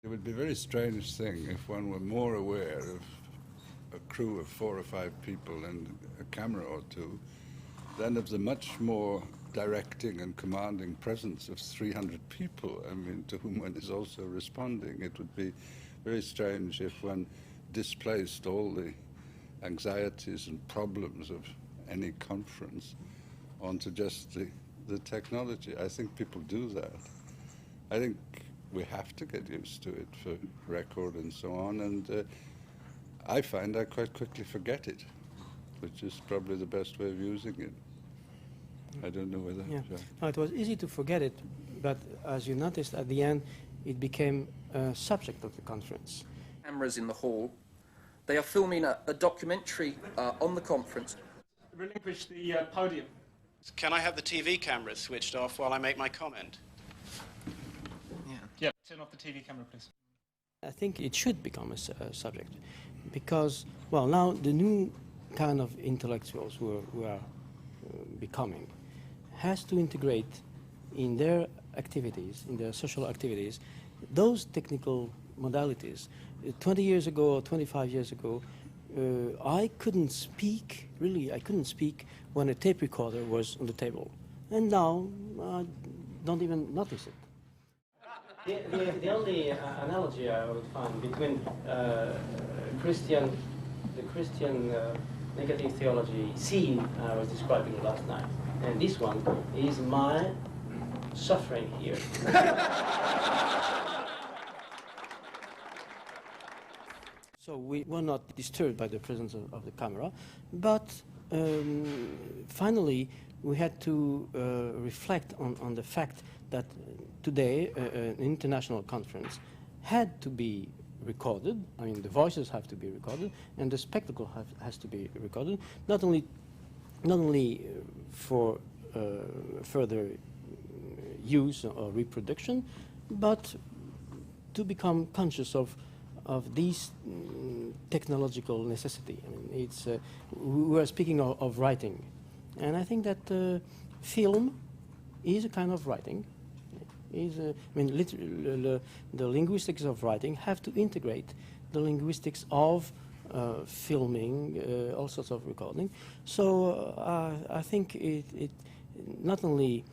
It would be a very strange thing if one were more aware of a crew of 4 or 5 people and a camera or two than of the much more directing and commanding presence of 300 people, I mean, to whom one is also responding. It would be very strange if one displaced all the anxieties and problems of any conference onto just the technology. I think people do that. I think we have to get used to it for record and so on, and I find I quite quickly forget it, which is probably the best way of using it. I don't know whether... Yeah. No, it was easy to forget it, but as you noticed at the end, it became a subject of the conference. Cameras in the hall. They are filming a documentary on the conference. Relinquish the podium. Can I have the TV cameras switched off while I make my comment? Yeah, turn off the TV camera, please. I think it should become a subject because, well, now the new kind of intellectuals who are becoming has to integrate in their activities, in their social activities, those technical modalities. 20 years ago or 25 years ago, I couldn't speak, really, I couldn't speak when a tape recorder was on the table. And now, I don't even notice it. The only analogy I would find between the Christian negative theology scene I was describing last night, and this one is my suffering here. So we were not disturbed by the presence of the camera, but finally we had to reflect on the fact that today an international conference had to be recorded. I mean, the voices have to be recorded, and the spectacle has to be recorded. Not only for further use or reproduction, but to become conscious of this technological necessity. I mean, it's we are speaking of writing, and I think that film is a kind of writing. I mean, the linguistics of writing have to integrate the linguistics of filming, all sorts of recording. So I think it not only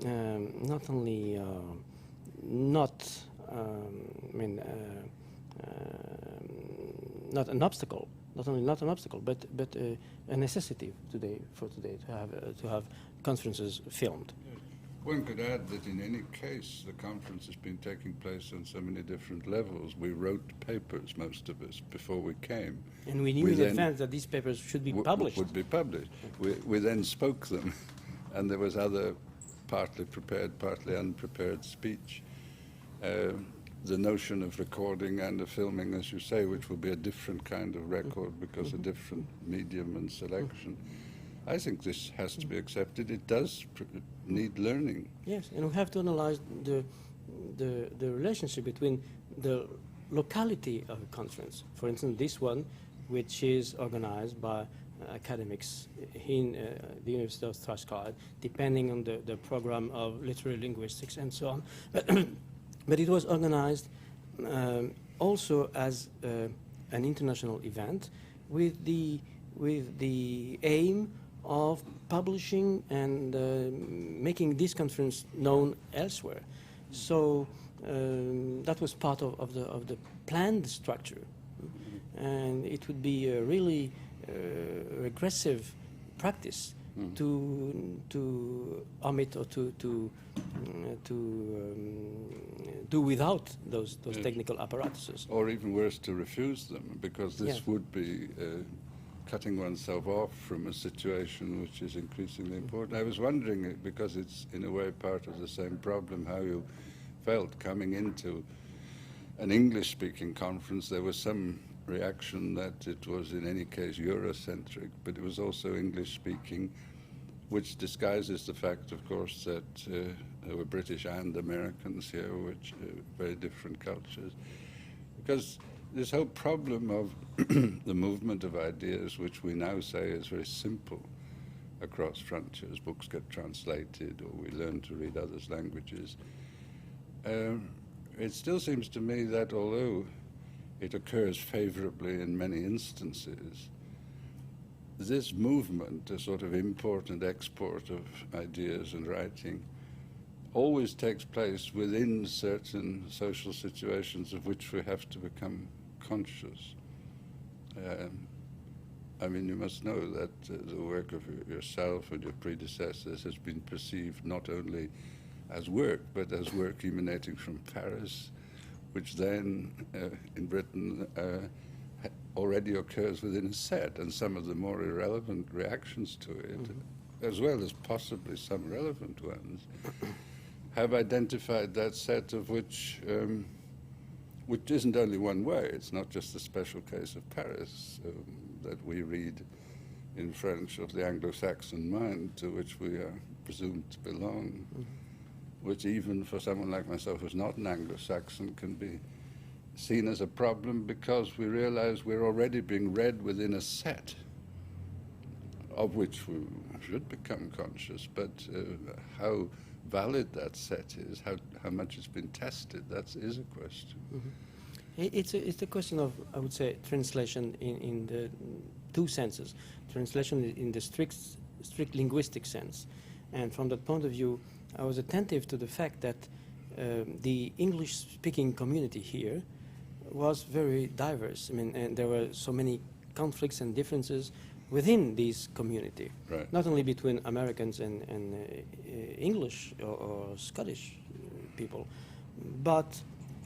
not an obstacle, not an obstacle, but a necessity today to have conferences filmed. One could add that in any case, the conference has been taking place on so many different levels. We wrote papers, most of us, before we came. And we knew in advance that these papers should be published. Would be published. We then spoke them, and there was other partly prepared, partly unprepared speech. The notion of recording and of filming, as you say, which will be a different kind of record because a different medium and selection. I think this has to be accepted. It does need learning. Yes, and we have to analyze the relationship between the locality of a conference. For instance, this one, which is organized by academics in the University of Strathclyde, depending on the program of literary linguistics and so on. But it was organized also as an international event with the aim of publishing and making this conference known elsewhere. So that was part of the planned structure, and it would be a really regressive practice to omit or to do without those technical apparatuses. Or even worse, to refuse them, because this would be cutting oneself off from a situation which is increasingly important. I was wondering, because it's in a way part of the same problem, how you felt coming into an English-speaking conference. There was some reaction that it was in any case Eurocentric, but it was also English-speaking, which disguises the fact, of course, that there were British and Americans here, which very different cultures. Because this whole problem of the movement of ideas, which we now say is very simple across frontiers, books get translated or we learn to read others' languages, it still seems to me that although it occurs favorably in many instances, this movement, a sort of import and export of ideas and writing, always takes place within certain social situations of which we have to become conscious. I mean, you must know that the work of yourself and your predecessors has been perceived not only as work, but as work emanating from Paris, which then in Britain already occurs within a set, and some of the more irrelevant reactions to it, as well as possibly some relevant ones, have identified that set of which isn't only one way. It's not just the special case of Paris that we read in French of the Anglo-Saxon mind to which we are presumed to belong, which even for someone like myself who's not an Anglo-Saxon can be seen as a problem because we realize we're already being read within a set of which we should become conscious, but how valid that set is, how much it's been tested, that is a question. It's a question of, I would say, translation in the two senses. Translation in the strict linguistic sense. And from that point of view, I was attentive to the fact that the English-speaking community here was very diverse. I mean, and there were so many conflicts and differences within this community, Right. not only between Americans and English or Scottish people, but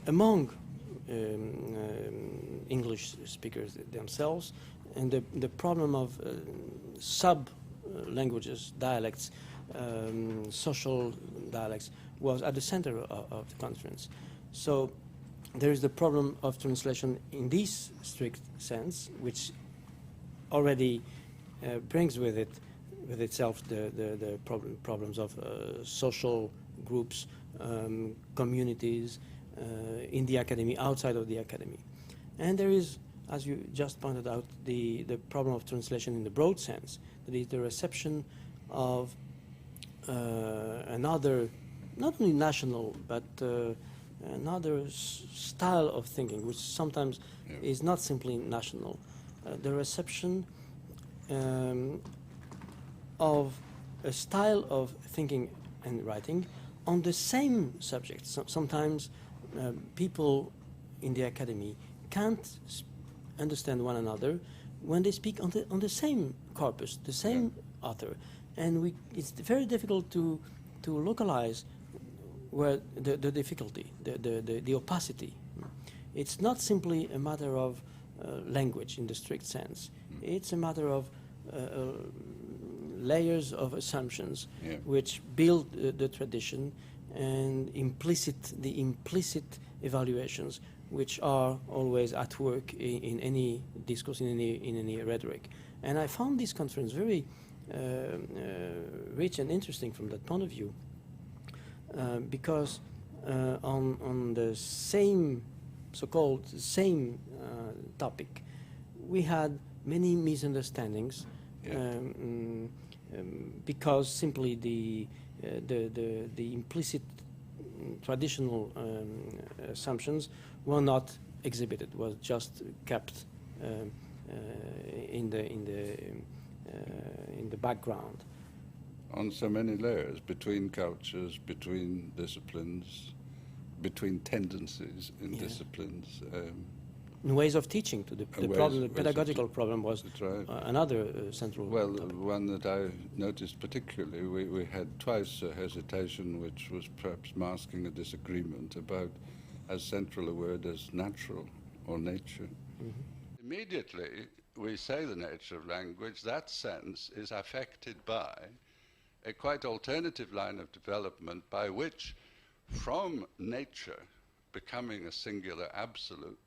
among English speakers themselves, and the problem of sub-languages, dialects, social dialects was at the center of the conference. So there is the problem of translation in this strict sense, which already brings with itself the problems of social groups, communities in the academy, outside of the academy. And there is, as you just pointed out, the problem of translation in the broad sense, that is the reception of another, not only national, but another style of thinking, which sometimes is not simply national. The reception of a style of thinking and writing on the same subject. Sometimes people in the academy can't understand one another when they speak on the same corpus, the same author, and it's very difficult to localize where the difficulty, the opacity. It's not simply a matter of language in the strict sense. It's a matter of layers of assumptions which build the tradition, and the implicit evaluations which are always at work in any discourse, in any rhetoric. And I found this conference very rich and interesting from that point of view, because on the same so-called same topic, we had many misunderstandings, because simply the implicit traditional assumptions were not exhibited, was just kept in the background. On so many layers, between cultures, between disciplines, between tendencies in disciplines. In ways of teaching, to the problem, the pedagogical problem was another central topic. One that I noticed particularly, we had twice a hesitation which was perhaps masking a disagreement about as central a word as natural or nature. Immediately we say the nature of language, that sense is affected by a quite alternative line of development by which from nature becoming a singular absolute,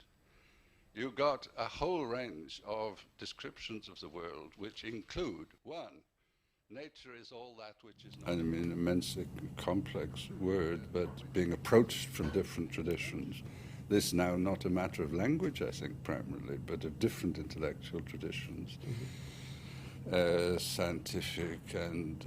you got a whole range of descriptions of the world which include, one, nature is all that which is not... I mean, an immensely complex word, but being approached from different traditions. This now not a matter of language, I think, primarily, but of different intellectual traditions, scientific and